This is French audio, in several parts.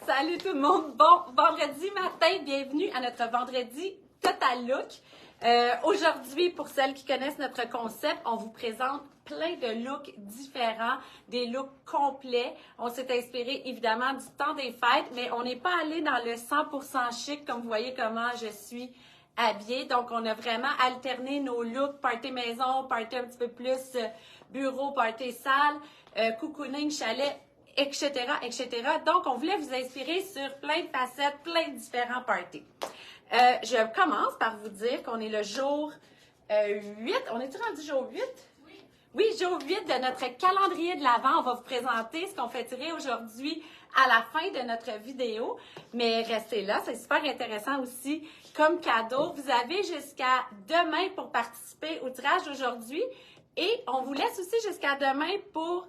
Salut tout le monde! Bon, vendredi matin, bienvenue à notre vendredi Total Look. Aujourd'hui, pour celles qui connaissent notre concept, on vous présente plein de looks différents, des looks complets. On s'est inspiré évidemment du temps des fêtes, mais on n'est pas allé dans le 100% chic, comme vous voyez comment je suis habillée. Donc, on a vraiment alterné nos looks, party maison, party un petit peu plus bureau, party salle, cocooning, chalet, etc., etc. Donc, on voulait vous inspirer sur plein de facettes, plein de différents parties. Je commence par vous dire qu'on est le jour 8. On est-tu rendu jour 8? Oui. Oui, jour 8 de notre calendrier de l'Avent. On va vous présenter ce qu'on fait tirer aujourd'hui à la fin de notre vidéo. Mais restez là, c'est super intéressant aussi comme cadeau. Vous avez jusqu'à demain pour participer au tirage d'aujourd'hui. Et on vous laisse aussi jusqu'à demain pour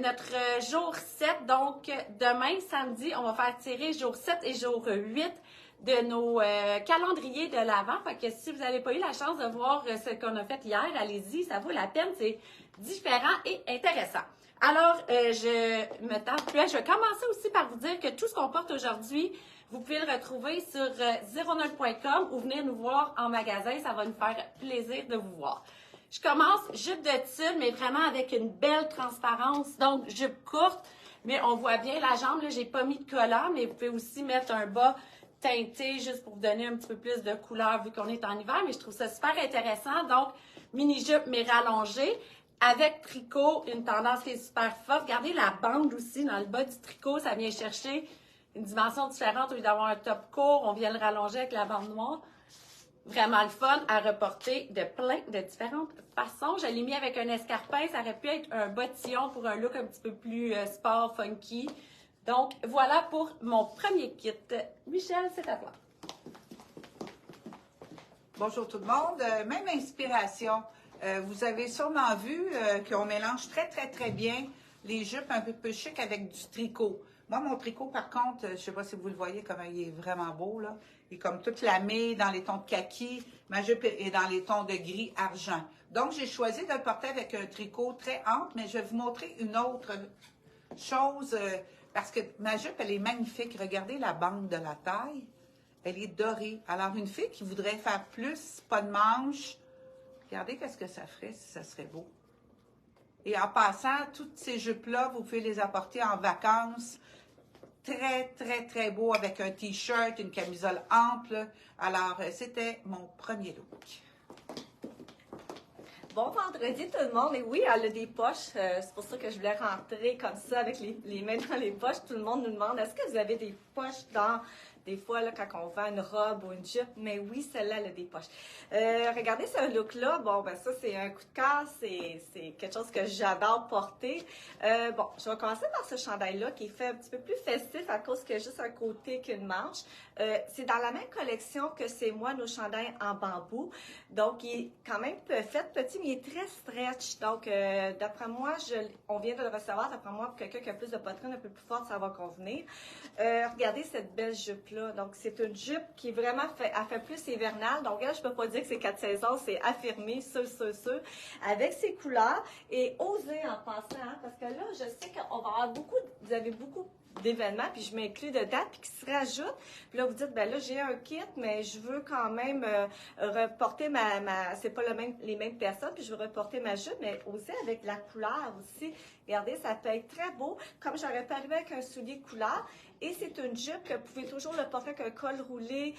notre jour 7. Donc, demain, samedi, on va faire tirer jour 7 et jour 8 de nos calendriers de l'Avent. Fait que si vous n'avez pas eu la chance de voir ce qu'on a fait hier, allez-y, ça vaut la peine, c'est différent et intéressant. Alors, je me tente plus. Je vais commencer aussi par vous dire que tout ce qu'on porte aujourd'hui, vous pouvez le retrouver sur 09.com ou venir nous voir en magasin. Ça va nous faire plaisir de vous voir. Je commence jupe de tulle, mais vraiment avec une belle transparence. Donc, jupe courte, mais on voit bien la jambe. Là, j'ai pas mis de collant, mais vous pouvez aussi mettre un bas teinté juste pour vous donner un petit peu plus de couleur vu qu'on est en hiver. Mais je trouve ça super intéressant. Donc, mini-jupe, mais rallongée. Avec tricot, une tendance qui est super forte. Regardez la bande aussi dans le bas du tricot. Ça vient chercher une dimension différente. Au lieu d'avoir un top court, on vient le rallonger avec la bande noire. Vraiment le fun à reporter de plein de différentes façons. Je l'ai mis avec un escarpin. Ça aurait pu être un bottillon pour un look un petit peu plus sport, funky. Donc, voilà pour mon premier kit. Michel, c'est à toi. Bonjour tout le monde. Même inspiration. Vous avez sûrement vu qu'on mélange très bien les jupes un peu plus chic avec du tricot. Moi, mon tricot, par contre, je ne sais pas si vous le voyez, comme il est vraiment beau, là. Il est comme toute lamé dans les tons de kaki. Ma jupe est dans les tons de gris-argent. Donc, j'ai choisi de le porter avec un tricot très ample, mais je vais vous montrer une autre chose, parce que ma jupe, elle est magnifique. Regardez la bande de la taille. Elle est dorée. Alors, une fille qui voudrait faire plus, pas de manches, regardez qu'est-ce que ça ferait si ça serait beau. Et en passant, toutes ces jupes-là, vous pouvez les apporter en vacances. Très beau avec un t-shirt, une camisole ample. Alors, c'était mon premier look. Bon vendredi tout le monde, et oui, elle a des poches, c'est pour ça que je voulais rentrer comme ça avec les mains dans les poches. Tout le monde nous demande, est-ce que vous avez des poches dans, des fois là, quand on vend une robe ou une jupe, mais oui, celle-là, elle a des poches. Regardez ce look-là, bon, ben ça c'est un coup de cœur, c'est quelque chose que j'adore porter. Bon, je vais commencer par ce chandail-là qui est fait un petit peu plus festif à cause qu'il y a juste un côté qu'une manche. C'est dans la même collection que c'est moi, nos chandails en bambou. Donc, il est quand même fait petit, mais il est très stretch. Donc, d'après moi, on vient de le recevoir. D'après moi, pour quelqu'un qui a plus de poitrine un peu plus forte, ça va convenir. Regardez cette belle jupe-là. Donc, c'est une jupe qui vraiment fait plus hivernale. Donc, là, je peux pas dire que c'est 4 saisons, c'est affirmé, sûr, avec ses couleurs. Et oser en passant, hein, parce que là, je sais qu'on va avoir vous avez beaucoup d'événements, puis je m'inclus dedans, puis qui se rajoutent. Puis là, vous dites, ben là, j'ai un kit, mais je veux quand même reporter c'est pas les mêmes personnes, puis je veux reporter ma jupe, mais aussi avec la couleur aussi. Regardez, ça peut être très beau, comme j'aurais pu arriver avec un soulier couleur. Et c'est une jupe que vous pouvez toujours le porter avec un col roulé,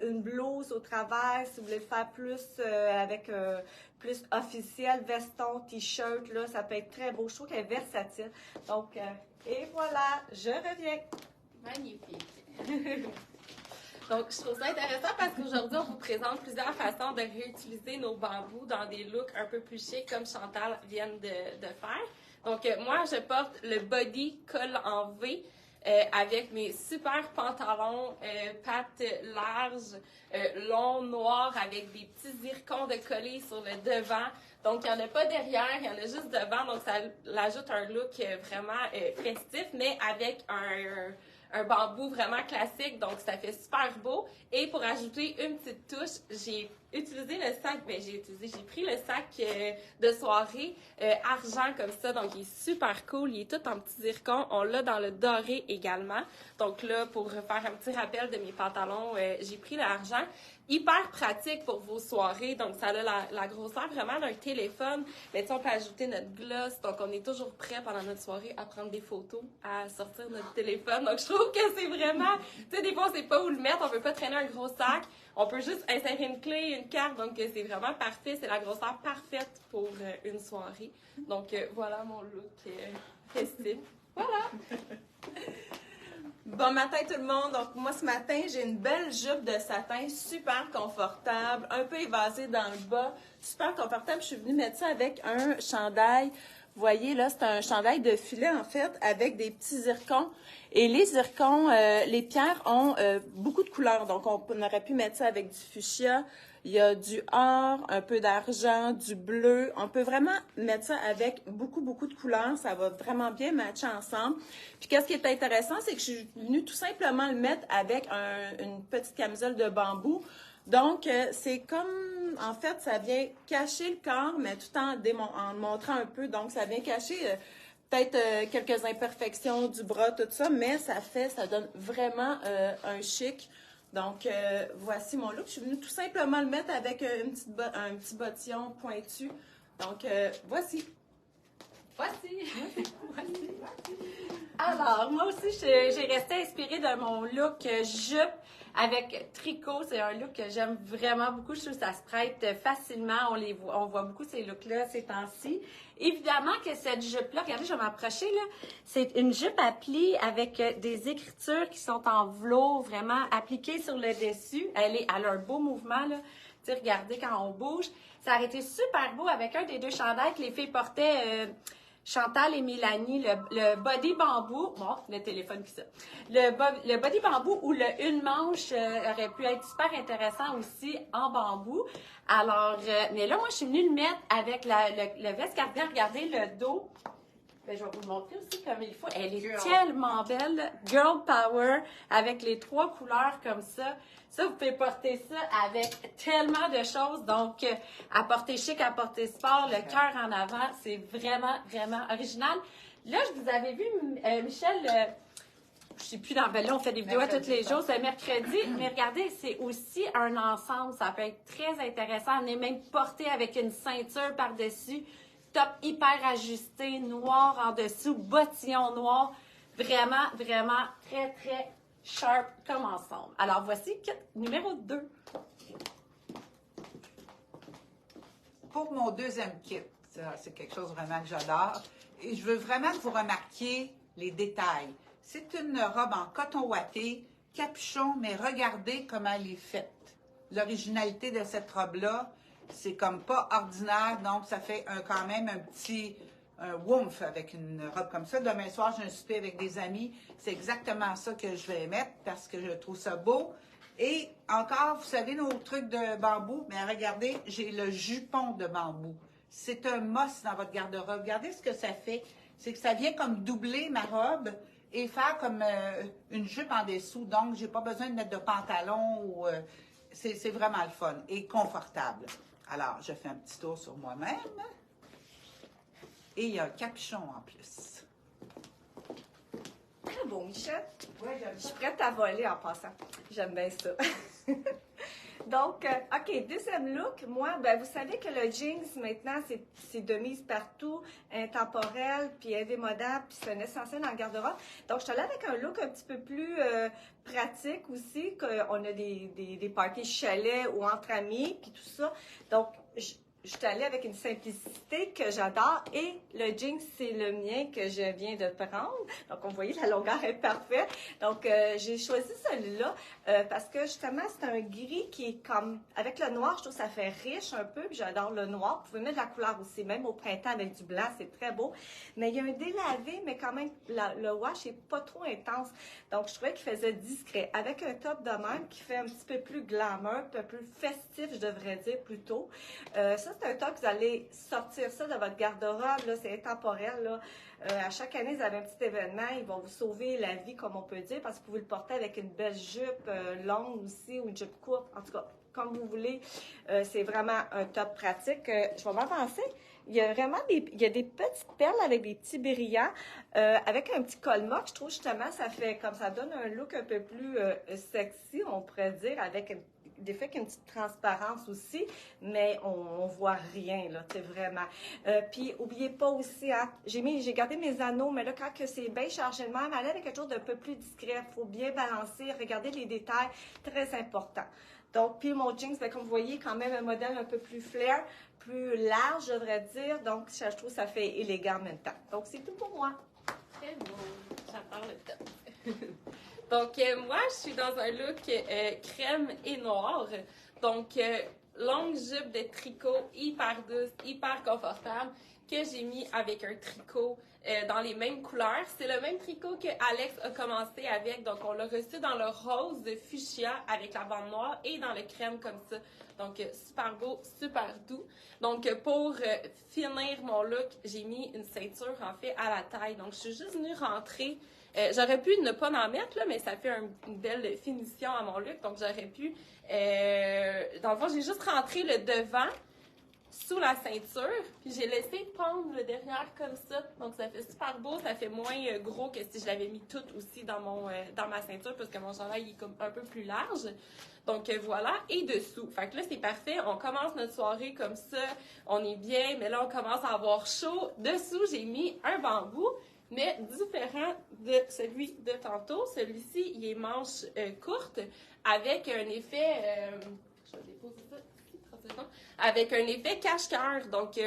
une blouse au travers, si vous voulez le faire plus avec plus officiel, veston, t-shirt, là, ça peut être très beau. Je trouve qu'elle est versatile. Donc, et voilà, je reviens. Magnifique. Donc, je trouve ça intéressant parce qu'aujourd'hui, on vous présente plusieurs façons de réutiliser nos bambous dans des looks un peu plus chics comme Chantal vient de faire. Donc, moi, je porte le body col en V avec mes super pantalons pattes larges, longs, noirs, avec des petits zircons de collés sur le devant. Donc, il n'y en a pas derrière, il y en a juste devant. Donc, ça ajoute un look vraiment festif, mais avec un bambou vraiment classique. Donc, ça fait super beau. Et pour ajouter une petite touche, j'ai utilisé le sac, j'ai pris le sac de soirée argent comme ça, donc il est super cool, il est tout en petit zircon, on l'a dans le doré également, donc là, pour faire un petit rappel de mes pantalons, j'ai pris l'argent, hyper pratique pour vos soirées, donc ça a la grosseur vraiment d'un téléphone, mais tu sais, on peut ajouter notre gloss, donc on est toujours prêt pendant notre soirée à prendre des photos, à sortir notre téléphone, donc je trouve que c'est vraiment, tu sais, des fois on sait pas où le mettre, on peut pas traîner un gros sac, on peut juste insérer une clé, une carte, donc c'est vraiment parfait, c'est la grosseur parfaite pour une soirée, donc voilà mon look festif. Voilà! Bon matin tout le monde. Donc moi ce matin, j'ai une belle jupe de satin super confortable, un peu évasée dans le bas, super confortable. Je suis venue mettre ça avec un chandail. Vous voyez là, c'est un chandail de filet en fait avec des petits zircons. Et les zircons, les pierres ont beaucoup de couleurs. Donc on aurait pu mettre ça avec du fuchsia. Il y a du or, un peu d'argent, du bleu. On peut vraiment mettre ça avec beaucoup, beaucoup de couleurs. Ça va vraiment bien matcher ensemble. Puis, qu'est-ce qui est intéressant, c'est que je suis venue tout simplement le mettre avec une petite camisole de bambou. Donc, c'est comme, en fait, ça vient cacher le corps, mais tout en le montrant un peu. Donc, ça vient cacher peut-être quelques imperfections du bras, tout ça, mais ça donne vraiment un chic. Donc, voici mon look. Je suis venue tout simplement le mettre avec un petit bottillon pointu. Donc, voici. Voici. Alors, moi aussi, j'ai resté inspirée de mon look jupe avec tricot. C'est un look que j'aime vraiment beaucoup. Je trouve que ça se prête facilement. On voit beaucoup ces looks-là ces temps-ci. Évidemment que cette jupe-là, regardez, je vais m'approcher, là. C'est une jupe à plis avec des écritures qui sont en velours, vraiment appliquées sur le dessus. Elle a un beau mouvement, là. Tu sais, regardez quand on bouge. Ça aurait été super beau avec un des deux chandails que les filles portaient, Chantal et Mélanie, le body bambou, bon, le téléphone qui ça, le body bambou ou le une manche aurait pu être super intéressant aussi en bambou. Alors, mais là, moi, je suis venue le mettre avec le veste cardigan. Regardez le dos. Ben, je vais vous le montrer aussi comme il faut. Elle est tellement belle. Girl Power avec les 3 couleurs comme ça. Ça, vous pouvez porter ça avec tellement de choses. Donc, à porter chic, à porter sport, le cœur en avant, c'est vraiment, vraiment original. Là, je vous avais vu, Michel, je sais plus ben là, on fait des vidéos tous les jours, c'est mercredi. Mais regardez, c'est aussi un ensemble. Ça peut être très intéressant. On est même porté avec une ceinture par-dessus. Top hyper ajusté, noir en dessous, bottillon noir. Vraiment, vraiment très, très sharp comme ensemble. Alors, voici kit numéro 2. Pour mon deuxième kit, ça, c'est quelque chose vraiment que j'adore. Et je veux vraiment que vous remarquiez les détails. C'est une robe en coton ouaté, capuchon, mais regardez comment elle est faite. L'originalité de cette robe-là, c'est comme pas ordinaire, donc ça fait quand même un petit woomph avec une robe comme ça. Demain soir, j'ai un souper avec des amis. C'est exactement ça que je vais mettre parce que je trouve ça beau. Et encore, vous savez, nos trucs de bambou, mais regardez, j'ai le jupon de bambou. C'est un must dans votre garde-robe. Regardez ce que ça fait. C'est que ça vient comme doubler ma robe et faire comme une jupe en dessous. Donc, j'ai pas besoin de mettre de pantalon ou... c'est vraiment le fun et confortable. Alors, je fais un petit tour sur moi-même. Et il y a un capuchon en plus. Très beau, Michel. Oui, j'aime Je ça. suis prête à voler en passant. J'aime bien ça. Donc, OK, deuxième look. Moi, ben, vous savez que le jeans, maintenant, c'est de mise partout, intemporel, puis indémodable, puis c'est un essentiel dans le garde-robe. Donc, je suis allée avec un look un petit peu plus pratique aussi, qu'on a des parties chalet ou entre amis, puis tout ça. Donc, je suis allée avec une simplicité que j'adore et le jean, c'est le mien que je viens de prendre. Donc, on voyait la longueur est parfaite. Donc, j'ai choisi celui-là parce que justement, c'est un gris qui est comme, avec le noir, je trouve que ça fait riche un peu, puis j'adore le noir. Vous pouvez mettre de la couleur aussi, même au printemps avec du blanc, c'est très beau. Mais il y a un délavé, mais quand même, le wash est pas trop intense. Donc, je trouvais qu'il faisait discret. Avec un top de même qui fait un petit peu plus glamour, un peu plus festif, je devrais dire plutôt. Ça, c'est un top que vous allez sortir ça de votre garde-robe, là, c'est intemporel, là. À chaque année, vous avez un petit événement, ils vont vous sauver la vie, comme on peut dire, parce que vous pouvez le porter avec une belle jupe longue aussi, ou une jupe courte. En tout cas, comme vous voulez. C'est vraiment un top pratique. Je vais m'avancer. Il y a vraiment des petites perles avec des petits brillants, avec un petit col moque. Je trouve justement ça donne un look un peu plus sexy, on pourrait dire, avec des faits qu'une petite transparence aussi, mais on voit rien, là, c'est vraiment. Puis, oubliez pas aussi, hein, j'ai gardé mes anneaux, mais là, quand que c'est bien chargé de même, aller avec quelque chose d'un peu plus discret. Il faut bien balancer, regarder les détails, très important. Donc, puis mon jeans, ben, comme vous voyez, quand même un modèle un peu plus flair, plus large, je devrais dire. Donc, je trouve que ça fait élégant en même temps. Donc, c'est tout pour moi. Très beau. J'adore le top. Donc, moi, je suis dans un look crème et noir. Donc, longue jupe de tricot, hyper douce, hyper confortable, que j'ai mis avec un tricot dans les mêmes couleurs. C'est le même tricot que Alex a commencé avec. Donc, on l'a reçu dans le rose de fuchsia avec la bande noire et dans le crème comme ça. Donc, super beau, super doux. Donc, pour finir mon look, j'ai mis une ceinture, en fait, à la taille. Donc, je suis juste venue rentrer. J'aurais pu ne pas en mettre, là, mais ça fait une belle finition à mon look. Donc, j'aurais pu... dans le fond, j'ai juste rentré le devant sous la ceinture, puis j'ai laissé pendre le derrière comme ça. Donc, ça fait super beau, ça fait moins gros que si je l'avais mis tout aussi dans ma ceinture, parce que mon chandail est comme un peu plus large. Donc, voilà, et dessous. Fait que là, c'est parfait. On commence notre soirée comme ça. On est bien, mais là, on commence à avoir chaud. Dessous, j'ai mis un bambou, mais différent de celui de tantôt. Celui-ci, il est manche courte, avec un effet... je vais déposer ça ici, 30 secondes. Avec un effet cache-cœur. Donc,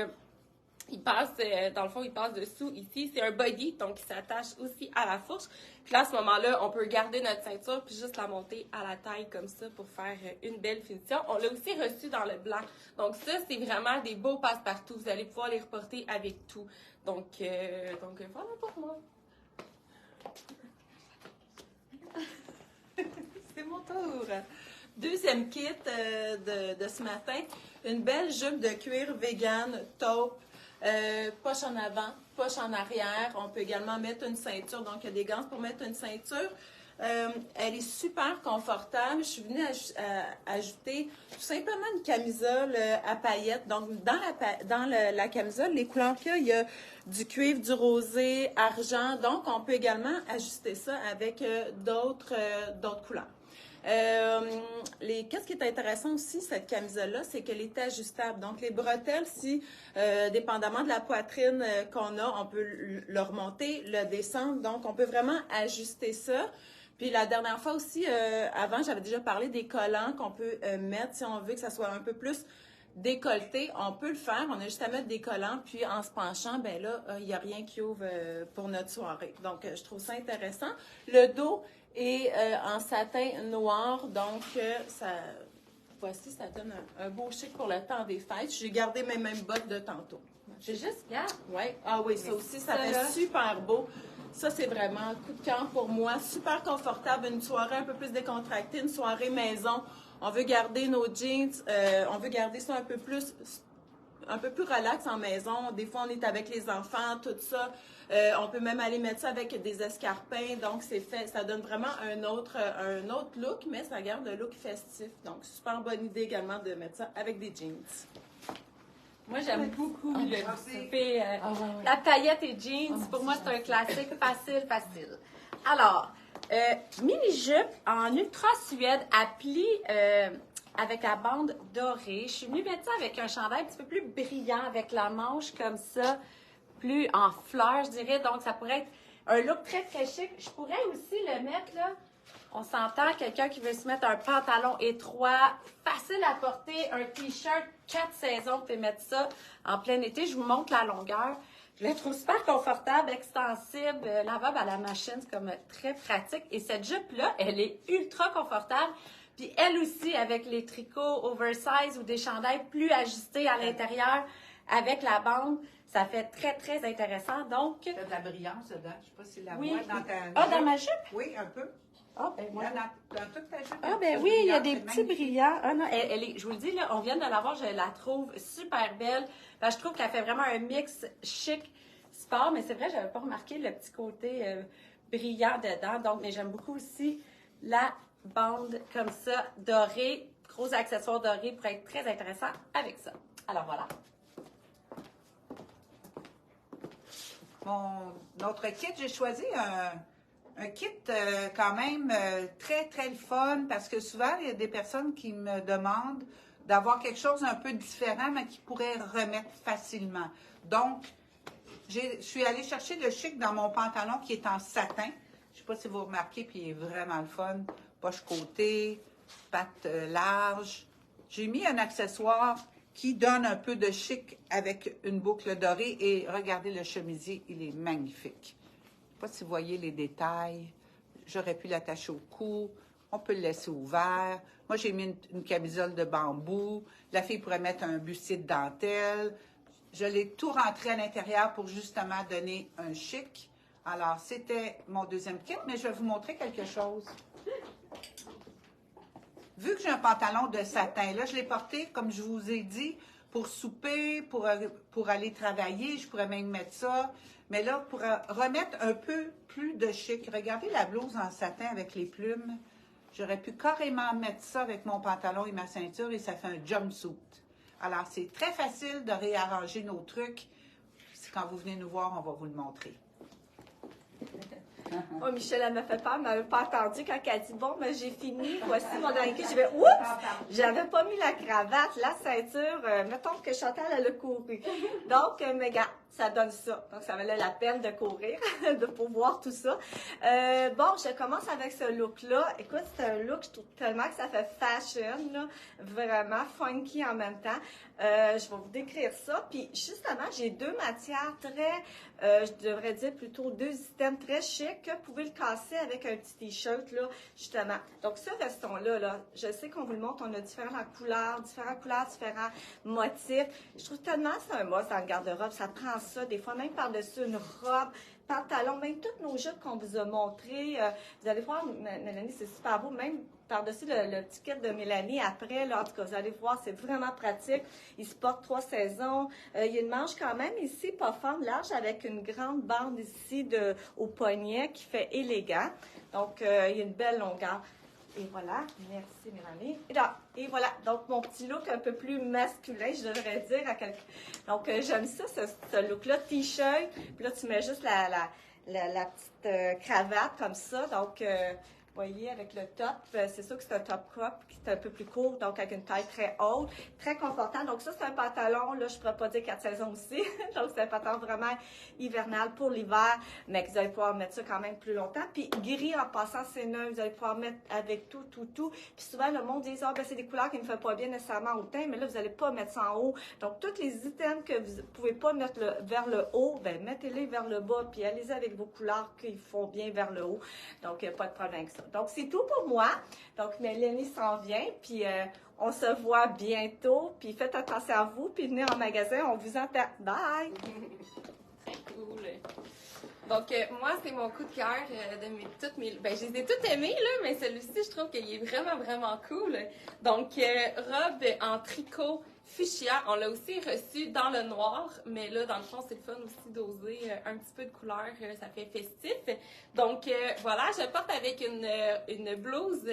il passe, dans le fond, il passe dessous ici. C'est un body, donc il s'attache aussi à la fourche. Puis là, à ce moment-là, on peut garder notre ceinture puis juste la monter à la taille comme ça pour faire une belle finition. On l'a aussi reçu dans le blanc. Donc ça, c'est vraiment des beaux passe-partout. Vous allez pouvoir les reporter avec tout. Donc voilà pour moi. C'est mon tour. Deuxième kit de ce matin. Une belle jupe de cuir vegan, taupe, poche en avant, poche en arrière. On peut également mettre une ceinture. Donc, il y a des gants pour mettre une ceinture. Elle est super confortable. Je suis venue ajouter tout simplement une camisole à paillettes. Donc, dans la camisole, les couleurs qu'il y a, il y a du cuivre, du rosé, argent. Donc, on peut également ajuster ça avec d'autres couleurs. Qu'est-ce qui est intéressant aussi, cette camisole-là, c'est qu'elle est ajustable. Donc, les bretelles, si, dépendamment de la poitrine qu'on a, on peut le remonter, le descendre. Donc, on peut vraiment ajuster ça. Puis, la dernière fois aussi, avant, j'avais déjà parlé des collants qu'on peut mettre si on veut que ça soit un peu plus décolleté. On peut le faire. On a juste à mettre des collants. Puis, en se penchant, ben là, il n'y a rien qui ouvre pour notre soirée. Donc, je trouve ça intéressant. Le dos et en satin noir, donc voici, ça donne un beau chic pour le temps des fêtes. J'ai gardé mes mêmes bottes de tantôt. J'ai juste, regarde. Ouais. Ah oui, ça aussi, ça fait super beau. Ça, c'est vraiment un coup de cœur pour moi. Super confortable, une soirée un peu plus décontractée, une soirée maison. On veut garder nos jeans, on veut garder ça un peu plus relax en maison. Des fois, on est avec les enfants, tout ça. On peut même aller mettre ça avec des escarpins. Donc, c'est fait. Ça donne vraiment un autre look, mais ça garde le look festif. Donc, super bonne idée également de mettre ça avec des jeans. Moi, j'aime beaucoup le souper. La paillette et jeans, pour moi, c'est un classique facile. Alors, mini-jupe en ultra suède à plis avec la bande dorée. Je suis venue mettre ça avec un chandail un petit peu plus brillant, avec la manche comme ça, plus en fleurs, je dirais. Donc, ça pourrait être un look très, très chic. Je pourrais aussi le mettre, là, on s'entend, quelqu'un qui veut se mettre un pantalon étroit, facile à porter, un T-shirt 4 saisons, vous pouvez mettre ça en plein été. Je vous montre la longueur. Je la trouve super confortable, extensible, lavable à la machine, c'est comme très pratique. Et cette jupe-là, elle est ultra confortable. Puis elle aussi, avec les tricots oversize ou des chandails plus ajustés à l'intérieur, avec la bande, ça fait très, très intéressant. Donc, Tu as de la brillance dedans. Je ne sais pas si la oui. vois dans ta Ah, jupe. dans ma jupe? Oui, un peu. Ah, ben moi. Dans toute ta jupe. Ah, ben oui, il y a des petits brillants. Ah non, elle est, je vous le dis, là, on vient de la voir, je la trouve super belle. Ben, je trouve qu'elle fait vraiment un mix chic, sport, mais c'est vrai, je n'avais pas remarqué le petit côté brillant dedans. Donc, mais j'aime beaucoup aussi la bande comme ça, dorée, gros accessoires dorés pourraient être très intéressants avec ça. Alors voilà. Notre kit, j'ai choisi un kit quand même très, très le fun parce que souvent, il y a des personnes qui me demandent d'avoir quelque chose un peu différent, mais qui pourraient remettre facilement. Donc, je suis allée chercher le chic dans mon pantalon qui est en satin. Je ne sais pas si vous remarquez, puis il est vraiment le fun. Poche côté, patte large. J'ai mis un accessoire qui donne un peu de chic avec une boucle dorée. Et regardez le chemisier, il est magnifique. Je ne sais pas si vous voyez les détails. J'aurais pu l'attacher au cou. On peut le laisser ouvert. Moi, j'ai mis une camisole de bambou. La fille pourrait mettre un bustier de dentelle. Je l'ai tout rentré à l'intérieur pour justement donner un chic. Alors, c'était mon deuxième kit, mais je vais vous montrer quelque chose. Vu que j'ai un pantalon de satin, là, je l'ai porté, comme je vous ai dit, pour souper, pour aller travailler. Je pourrais même mettre ça. Mais là, pour remettre un peu plus de chic, regardez la blouse en satin avec les plumes. J'aurais pu carrément mettre ça avec mon pantalon et ma ceinture et ça fait un jumpsuit. Alors, c'est très facile de réarranger nos trucs. Quand vous venez nous voir, on va vous le montrer. Oh, Michel, elle m'a fait peur, elle m'avait pas entendu quand elle a dit bon, ben, j'ai fini, voici mon dernier kit. J'ai fait oups! J'avais pas mis la cravate, la ceinture, mettons que Chantal, elle a couru. Donc, mes gars, ça donne ça. Donc, ça valait la peine de courir, de pouvoir tout ça. Bon, je commence avec ce look-là. Écoute, c'est un look, je trouve tellement que ça fait fashion, là, vraiment funky en même temps. Je vais vous décrire ça. Puis, justement, j'ai deux matières très, je devrais dire plutôt deux items très chics que vous pouvez le casser avec un petit t-shirt, là, justement. Donc, ce veston-là, là, je sais qu'on vous le montre, on a différentes couleurs, différents motifs. Je trouve tellement que c'est un must dans le garde-robe. Ça prend ça, des fois même par-dessus une robe, pantalon, même toutes nos jupes qu'on vous a montrées. Vous allez voir, Mélanie, c'est super beau, même par-dessus le petit kit de Mélanie après, là, en tout cas, vous allez voir, c'est vraiment pratique. Il se porte 3 saisons. Il y a une manche quand même ici, pas fort large, avec une grande bande ici au poignet qui fait élégant. Donc, il y a une belle longueur. Et voilà, merci Mélanie. Et voilà, donc mon petit look un peu plus masculin, je devrais dire. Donc j'aime ça, ce look-là, t-shirt. Puis là, tu mets juste la petite cravate comme ça. Donc, vous voyez, avec le top, c'est sûr que c'est un top crop qui est un peu plus court, donc avec une taille très haute, très confortable. Donc ça, c'est un pantalon, là, je ne pourrais pas dire 4 saisons aussi. Donc c'est un pantalon vraiment hivernal pour l'hiver, mais que vous allez pouvoir mettre ça quand même plus longtemps. Puis gris en passant, c'est neuf, vous allez pouvoir mettre avec tout. Puis souvent, le monde dit, ben c'est des couleurs qui ne font pas bien nécessairement au teint, mais là, vous n'allez pas mettre ça en haut. Donc tous les items que vous ne pouvez pas mettre vers le haut, ben mettez-les vers le bas, puis allez-y avec vos couleurs qui font bien vers le haut. Donc, il n'y a pas de problème avec ça. Donc, c'est tout pour moi. Donc, Mélanie s'en vient, puis on se voit bientôt. Puis faites attention à vous, puis venez en magasin, on vous attend. Bye! Très cool. Donc, moi, c'est mon coup de cœur toutes mes... Ben, je les ai toutes aimées, là, mais celui-ci, je trouve qu'il est vraiment, vraiment cool. Donc, robe en tricot fuchsia. On l'a aussi reçu dans le noir, mais là, dans le fond, c'est le fun aussi d'oser un petit peu de couleur. Ça fait festif. Donc, voilà, je porte avec une blouse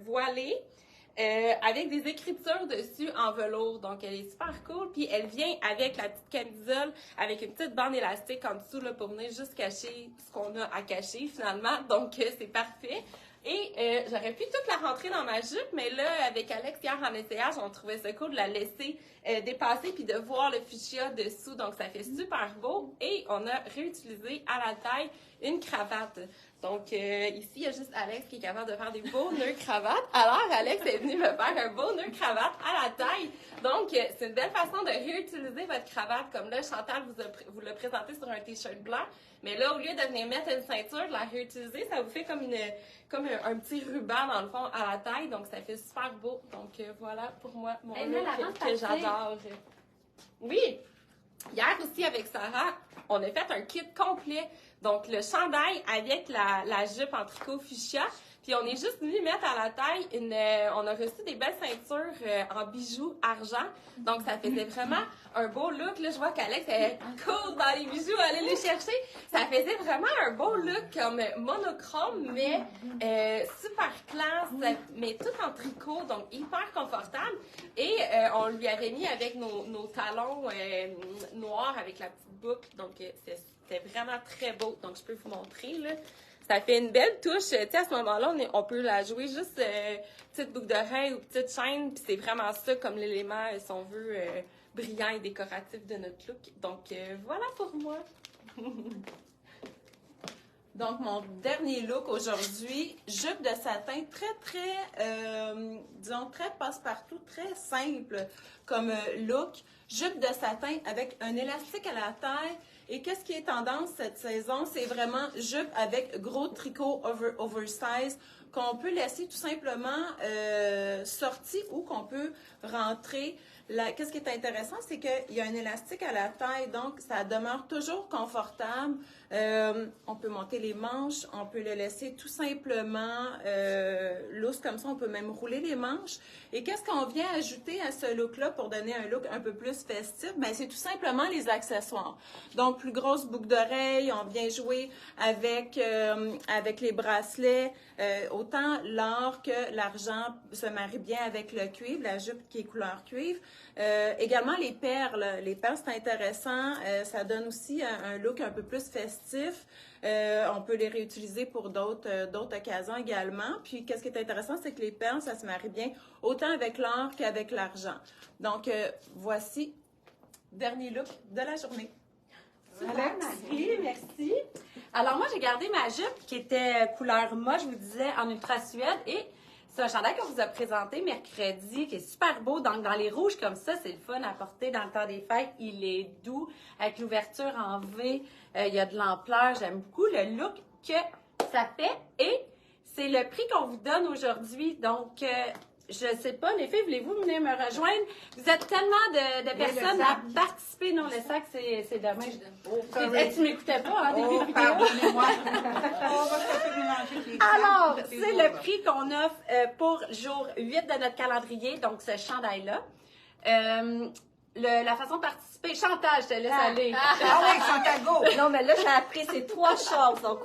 voilée. Avec des écritures dessus en velours. Donc, elle est super cool. Puis, elle vient avec la petite camisole, avec une petite bande élastique en dessous là, pour venir juste cacher ce qu'on a à cacher, finalement. Donc, c'est parfait. Et j'aurais pu toute la rentrer dans ma jupe, mais là, avec Alex, hier, en essayage, on trouvait ça cool de la laisser dépasser puis de voir le fuchsia dessous. Donc, ça fait super beau. Et on a réutilisé à la taille une cravate. Donc, ici, il y a juste Alex qui est capable de faire des beaux nœuds cravates. Alors, Alex est venu me faire un beau nœud cravate à la taille. Donc, c'est une belle façon de réutiliser votre cravate. Comme là, Chantal vous l'a présenté sur un t-shirt blanc. Mais là, au lieu de venir mettre une ceinture, de la réutiliser, ça vous fait comme un petit ruban, dans le fond, à la taille. Donc, ça fait super beau. Donc, voilà pour moi, mon look que j'adore. Oui! Hier aussi, avec Sarah, on a fait un kit complet Donc, le chandail avec la jupe en tricot fuchsia. Puis, on est juste venu mettre à la taille on a reçu des belles ceintures en bijoux argent. Donc, ça faisait vraiment un beau look. Là, je vois qu'Alex est cool dans les bijoux, allez les chercher. Ça faisait vraiment un beau look comme monochrome, mais super classe, mais tout en tricot, donc hyper confortable. Et on lui avait mis avec nos talons noirs avec la petite boucle. Donc, c'était vraiment très beau. Donc, je peux vous montrer, là. Ça fait une belle touche. Tu sais, à ce moment-là, on peut la jouer juste petite boucle d'oreille ou petite chaîne. Puis c'est vraiment ça comme l'élément, si on veut, brillant et décoratif de notre look. Donc, voilà pour moi. Donc, mon dernier look aujourd'hui, jupe de satin disons, très passe-partout, très simple comme look. Jupe de satin avec un élastique à la taille. Et qu'est-ce qui est tendance cette saison? C'est vraiment jupe avec gros tricot oversize qu'on peut laisser tout simplement sorti ou qu'on peut rentrer. Qu'est-ce qui est intéressant, c'est qu'il y a un élastique à la taille, donc ça demeure toujours confortable. On peut monter les manches, on peut le laisser tout simplement loose comme ça, on peut même rouler les manches. Et qu'est-ce qu'on vient ajouter à ce look-là pour donner un look un peu plus festif? Bien, c'est tout simplement les accessoires. Donc, plus grosse boucle d'oreille, on vient jouer avec les bracelets. Autant l'or que l'argent se marient bien avec le cuivre, la jupe qui est couleur cuivre. Également les perles. Les perles, c'est intéressant. Ça donne aussi un look un peu plus festif. On peut les réutiliser pour d'autres occasions également. Puis, qu'est-ce qui est intéressant, c'est que les perles, ça se marie bien autant avec l'or qu'avec l'argent. Donc, voici, dernier look de la journée. Super, Marie, merci. Alors, moi, j'ai gardé ma jupe qui était couleur mauve, je vous disais, en ultra suède. Et c'est un chandail qu'on vous a présenté mercredi, qui est super beau. Donc, dans les rouges comme ça, c'est le fun à porter dans le temps des fêtes. Il est doux, avec l'ouverture en V. Il y a de l'ampleur. J'aime beaucoup le look que ça fait. Et c'est le prix qu'on vous donne aujourd'hui. Donc, je sais pas, les filles, voulez-vous venir me rejoindre? Vous êtes tellement de personnes à participer. Non, le sac, c'est demain. Tu m'écoutais pas, hein, début de vidéo? Pardonnez-moi. On va se mélanger les Alors, sacs. c'est le prix qu'on offre pour jour 8 de notre calendrier, donc ce chandail-là. La façon de participer, Chantal, je te laisse aller. Ah oui, Chantal, go! Non, mais là, j'ai appris ces 3 choses. Donc,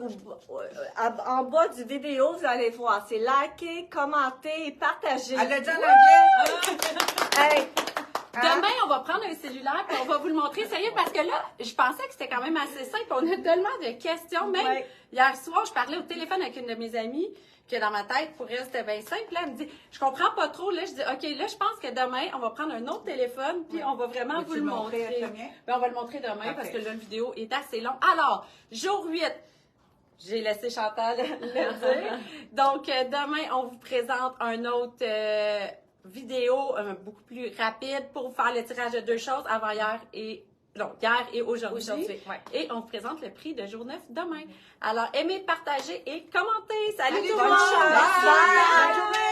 en bas du vidéo, vous allez voir, c'est liker, commenter et partager. Elle a dit en anglais? Hey, Demain, on va prendre un cellulaire et on va vous le montrer sérieux parce que là, je pensais que c'était quand même assez simple. On a tellement de questions. Même Ouais. hier soir, je parlais au téléphone avec une de mes amies que dans ma tête, pour elle, c'était bien simple. Là, elle me dit, je comprends pas trop. Là, je dis, OK, là, je pense que demain, on va prendre un autre téléphone puis on va vraiment Veux-tu vous le le montrer montrer. avec le mien? Ben, on va le montrer demain parce que Ok. là, la vidéo est assez longue. Alors, jour 8. J'ai laissé Chantal le dire. Donc, demain, on vous présente un autre vidéo beaucoup plus rapide pour vous faire le tirage de 2 choses avant hier et aujourd'hui. ouais. Et on vous présente le prix de jour 9 demain. Alors, aimez, partagez et commentez. Salut Allez, tout le bonne monde! chance! Bye! Bye! Bonne journée!